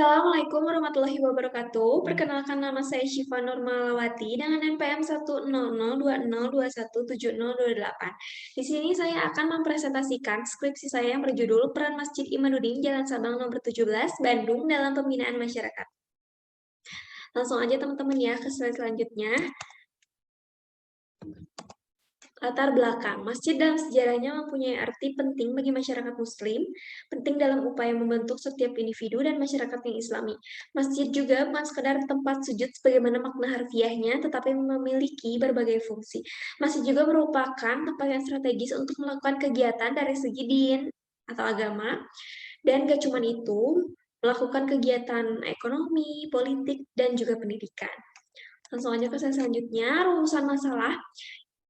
Assalamualaikum warahmatullahi wabarakatuh. Perkenalkan nama saya Syifa Nurmalawati dengan NPM 1002021717028. Di sini saya akan mempresentasikan skripsi saya yang berjudul Peran Masjid Imaduddin Jalan Sabang nomor 17, Bandung dalam Pembinaan Masyarakat. Langsung aja teman-teman ya ke slide selanjutnya. Latar belakang, masjid dalam sejarahnya mempunyai arti penting bagi masyarakat muslim, penting dalam upaya membentuk setiap individu dan masyarakat yang islami. Masjid juga bukan sekadar tempat sujud sebagaimana makna harfiahnya, tetapi memiliki berbagai fungsi. Masjid juga merupakan tempat yang strategis untuk melakukan kegiatan dari segi din atau agama, dan gak cuma itu, melakukan kegiatan ekonomi, politik, dan juga pendidikan. Langsung aja ke slide selanjutnya, rumusan masalah.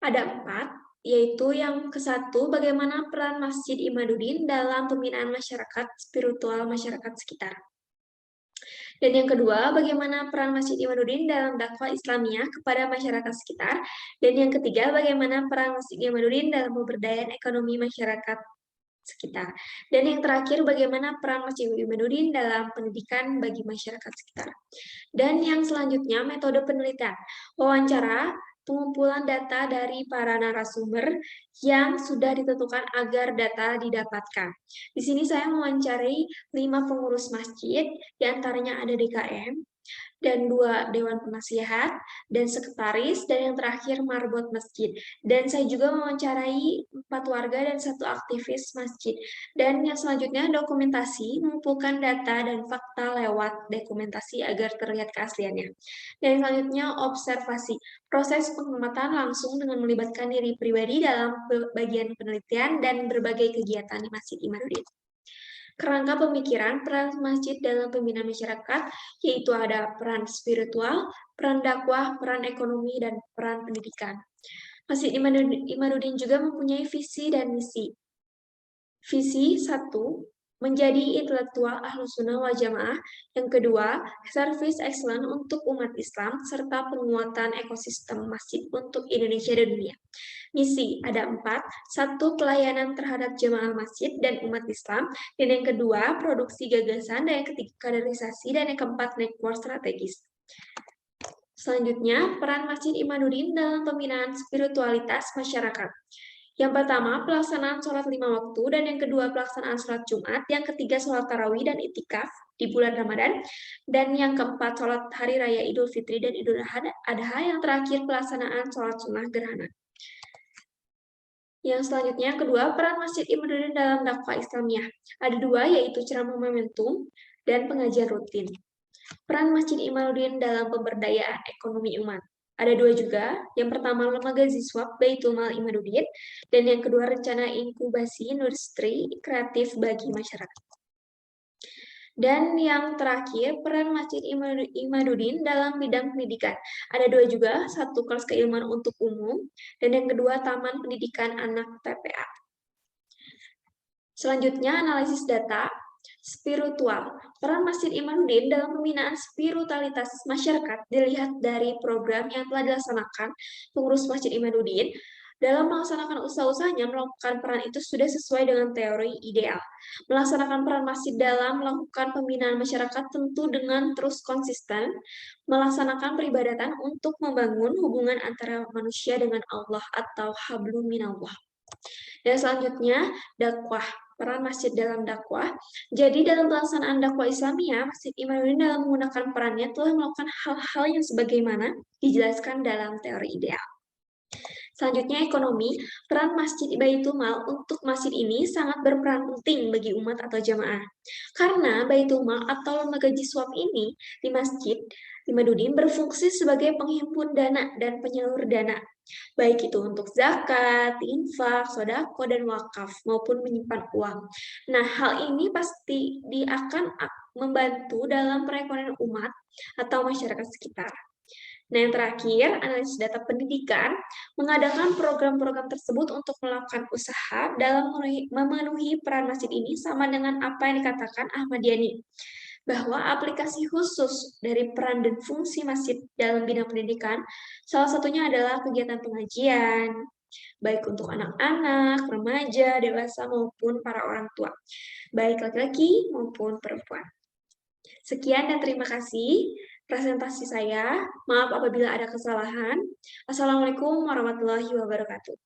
Ada 4, yaitu yang ke-1, bagaimana peran Masjid Imaduddin dalam pembinaan masyarakat spiritual masyarakat sekitar. Dan yang kedua, bagaimana peran Masjid Imaduddin dalam dakwah Islamiyah kepada masyarakat sekitar. Dan yang ketiga, bagaimana peran Masjid Imaduddin dalam pemberdayaan ekonomi masyarakat sekitar. Dan yang terakhir, bagaimana peran Masjid Imaduddin dalam pendidikan bagi masyarakat sekitar. Dan yang selanjutnya, metode penelitian. Wawancara, pengumpulan data dari para narasumber yang sudah ditentukan agar data didapatkan. Di sini saya mewawancarai 5 pengurus masjid, diantaranya ada DKM, dan 2 dewan penasihat, dan sekretaris, dan yang terakhir marbot masjid. Dan saya juga mewawancarai 4 warga dan 1 aktivis masjid. Dan yang selanjutnya dokumentasi, mengumpulkan data dan fakta lewat dokumentasi agar terlihat keasliannya. Dan yang selanjutnya observasi, proses pengamatan langsung dengan melibatkan diri pribadi dalam bagian penelitian dan berbagai kegiatan di Masjid Imaduddin. Kerangka pemikiran peran masjid dalam pembinaan masyarakat, yaitu ada peran spiritual, peran dakwah, peran ekonomi, dan peran pendidikan. Masjid Imaduddin juga mempunyai visi dan misi. Visi 1, menjadi intelektual Ahlus Sunnah wal Jamaah. Yang kedua, service excellent untuk umat Islam, serta penguatan ekosistem masjid untuk Indonesia dan dunia. Misi ada 4, 1, pelayanan terhadap jemaah masjid dan umat Islam, dan yang kedua, produksi gagasan, dan yang ketiga, kaderisasi, dan yang keempat, network strategis. Selanjutnya, peran Masjid Imaduddin dalam pembinaan spiritualitas masyarakat. Yang pertama, pelaksanaan sholat 5 waktu, dan yang kedua, pelaksanaan sholat Jumat, yang ketiga, sholat tarawih dan itikaf di bulan Ramadan, dan yang keempat, sholat hari raya Idul Fitri dan Idul Adha, yang terakhir, pelaksanaan sholat sunnah gerhana. Yang selanjutnya, yang kedua, peran Masjid Imaduddin dalam dakwah Islamiyah. Ada 2, yaitu ceramah momentum dan pengajian rutin. Peran Masjid Imaduddin dalam pemberdayaan ekonomi umat. Ada 2 juga, yang pertama lembaga Ziswab Baitul Mal Imaduddin, dan yang kedua rencana inkubasi industri kreatif bagi masyarakat. Dan yang terakhir, peran Masjid Imaduddin dalam bidang pendidikan. Ada 2 juga, 1 kelas keilmuan untuk umum, dan yang kedua Taman Pendidikan Anak TPA. Selanjutnya, analisis data spiritual. Peran Masjid Imaduddin dalam pembinaan spiritualitas masyarakat dilihat dari program yang telah dilaksanakan pengurus Masjid Imaduddin. Dalam melaksanakan usaha-usahanya, melakukan peran itu sudah sesuai dengan teori ideal. Melaksanakan peran masjid dalam melakukan pembinaan masyarakat tentu dengan terus konsisten, melaksanakan peribadatan untuk membangun hubungan antara manusia dengan Allah atau hablum minallah. Dan selanjutnya, dakwah. Peran masjid dalam dakwah. Jadi dalam pelaksanaan dakwah Islamiyah, Masjid Imaduddin dalam menggunakan perannya telah melakukan hal-hal yang sebagaimana dijelaskan dalam teori ideal. Selanjutnya, ekonomi. Peran Masjid Baitul Mal untuk masjid ini sangat berperan penting bagi umat atau jamaah. Karena Baitul Mal atau lembaga jiswab ini di Masjid Imaduddin berfungsi sebagai penghimpun dana dan penyalur dana, baik itu untuk zakat, infak, sodako, dan wakaf, maupun menyimpan uang. Nah, hal ini pasti akan membantu dalam perekonomian umat atau masyarakat sekitar. Nah, yang terakhir, analisis data pendidikan, mengadakan program-program tersebut untuk melakukan usaha dalam memenuhi peran masjid ini sama dengan apa yang dikatakan Ahmad Yani, bahwa aplikasi khusus dari peran dan fungsi masjid dalam bidang pendidikan, salah satunya adalah kegiatan pengajian, baik untuk anak-anak, remaja, dewasa, maupun para orang tua, baik laki-laki maupun perempuan. Sekian dan terima kasih presentasi saya. Maaf apabila ada kesalahan. Assalamualaikum warahmatullahi wabarakatuh.